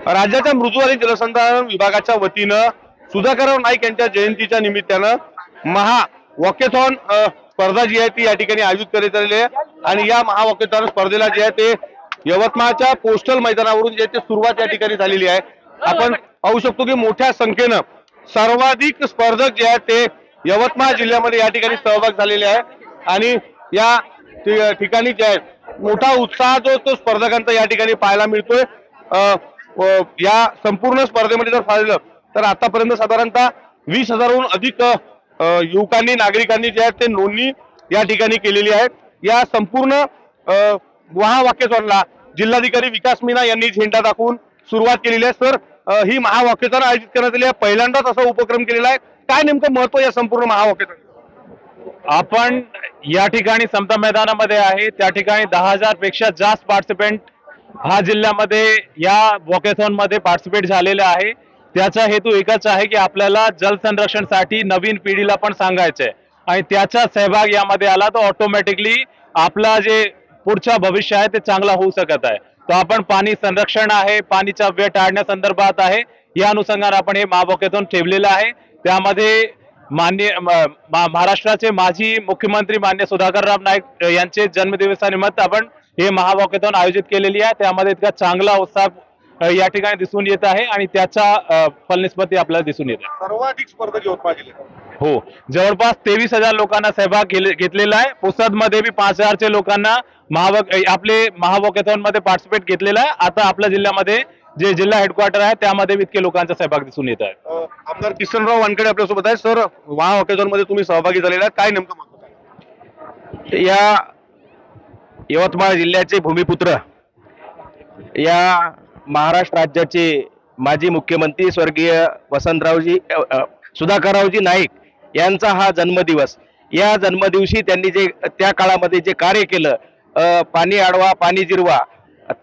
राज्याच्या मृदू आणि जलसंधारण विभागाच्या वतीनं सुधाकरराव नाईक यांच्या जयंतीच्या निमित्तानं महा वॉकेथॉन स्पर्धा जी आहे ती या ठिकाणी आयोजित करण्यात आलेली आहे आणि या महा वॉकेथॉन स्पर्धेला जे आहे ते यवतमाळच्या पोस्टल मैदानावरून जे ते सुरुवात या ठिकाणी झालेली आहे। आपण पाहू शकतो की मोठ्या संख्येनं सर्वाधिक स्पर्धक जे आहेत ते यवतमाळ जिल्ह्यामध्ये या ठिकाणी सहभाग झालेले आहे आणि या ठिकाणी जे आहे मोठा उत्साह जो तो स्पर्धकांचा या ठिकाणी पाहायला मिळतोय। या संपूर्ण स्पर्धेमध्ये जर पाहिलं तर आतापर्यंत साधारणतः 20,000हून अधिक युवकांनी नागरिकांनी जे आहेत ते नोंदणी या ठिकाणी केलेली आहे। या संपूर्ण महावॉकेथॉनला जिल्हाधिकारी विकास मीना यांनी झेंडा दाखवून सुरुवात केलेली आहे। सर, ही महावॉकेथॉन आयोजित करण्यात आली आहे, पहिल्यांदाच असा उपक्रम केलेला आहे, काय नेमकं महत्व या संपूर्ण महावॉकेथॉन? आपण या ठिकाणी समता मैदानामध्ये आहे, त्या ठिकाणी 10,000 पेक्षा जास्त पार्टिसिपेंट हा जिल्ह्यामध्ये या वॉकेथॉन मध्ये पार्टिसिपेट झालेले आहे। त्याचा हेतू एकच आहे की आपल्याला जलसंरक्षणसाठी नवीन पिढीला पण सांगायचं आहे आणि त्याचा सहभाग यामध्ये आला तर ऑटोमॅटिकली आपला जे पुढचा भविष्य आहे ते चांगला होऊ शकत आहे। तो आपण पाणी संरक्षण आहे, पाणीचा व्यय टाळण्यासंदर्भात आहे, या अनुषंगाने आपण हे महावॉकेथॉन ठेवलेलं आहे। त्यामध्ये महाराष्ट्राचे माजी मुख्यमंत्री मान्य सुधाकरराव नाईक यांचे जन्मदिवसानिमित्त आपण हे महावॉकेथॉन आयोजित केलेली आहे। त्यामध्ये इतका चांगला उत्साह या ठिकाणी दिसून येत आहे आणि त्याचा फलनिस्पत्ती आपल्याला दिसून येत आहे। सर्वाधिक स्पर्धक यवतमाळ जिल्ह्यात हो, जवळपास 23,000 लोकांना सहभाग घेतलेला आहे। पुसद मध्ये बी 5,000 लोकांना आपले महावॉकेथॉन मध्ये पार्टिसिपेट घेतलेला आहे। आता आपल्या जिल्ह्यामध्ये जे जिल्हा हेडक्वार्टर आहे त्यामध्ये इतके लोकांचा सहभाग दिसून येत आहे। आमदार किसनराव वानखेडे आपल्यासोबत आहे। सर, महावॉकेथॉन मध्ये तुम्ही सहभागी झालेला आहे, काय नेमकं महत्व आहे? या यवतमाळ जिल्ह्याचे भूमिपुत्र, या महाराष्ट्र राज्याचे माजी मुख्यमंत्री स्वर्गीय सुधाकररावजी नाईक यांचा हा जन्मदिवस। या जन्मदिवशी त्यांनी जे त्या काळामध्ये जे कार्य केलं, पाणी अडवा पाणी जिरवा,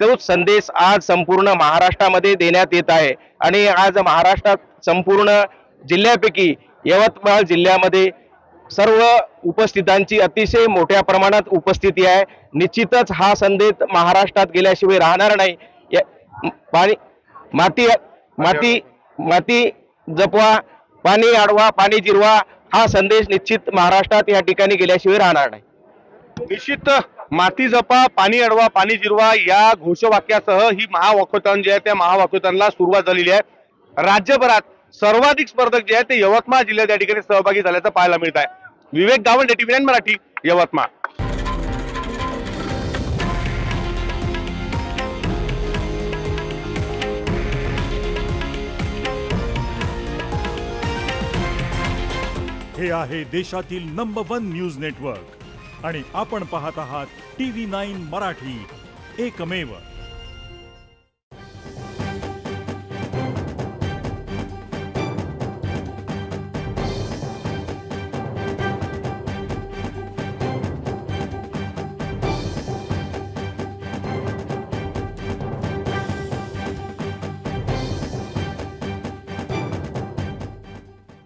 तोच संदेश आज संपूर्ण महाराष्ट्रामध्ये देण्यात येत आहे आणि आज महाराष्ट्रात संपूर्ण जिल्ह्यापैकी यवतमाळ जिल्ह्यामध्ये सर्व उपस्थितांची अतिशय मोठ्या प्रमाणात उपस्थिती आहे। निश्चितच हा संदेश महाराष्ट्रात गेल्याशिवाय राहणार नाही। पाणी माती माती माती जपवा, पाणी अडवा पाणी जिरवा हा संदेश निश्चित महाराष्ट्रात या ठिकाणी गेल्याशिवाय राहणार नाही। निश्चित माती जपा पाणी अडवा पाणी जिरवा या घोषवाक्यासह ही महावॉकेथॉन जे आहे त्या महावॉकेथॉनला सुरुवात झालेली आहे। राज्यभरात सर्वाधिक स्पर्धक जे आहेत ते यवतमाळ जिल्ह्यात या ठिकाणी सहभागी झाल्याचं पाहायला मिळत आहे। विवेक गावंडे, TV9 मराठी, यवतमाळ। हे आहे देशातील नंबर 1 न्यूज नेटवर्क आणि आपण पाहत आहात TV9 मराठी, एकमेव।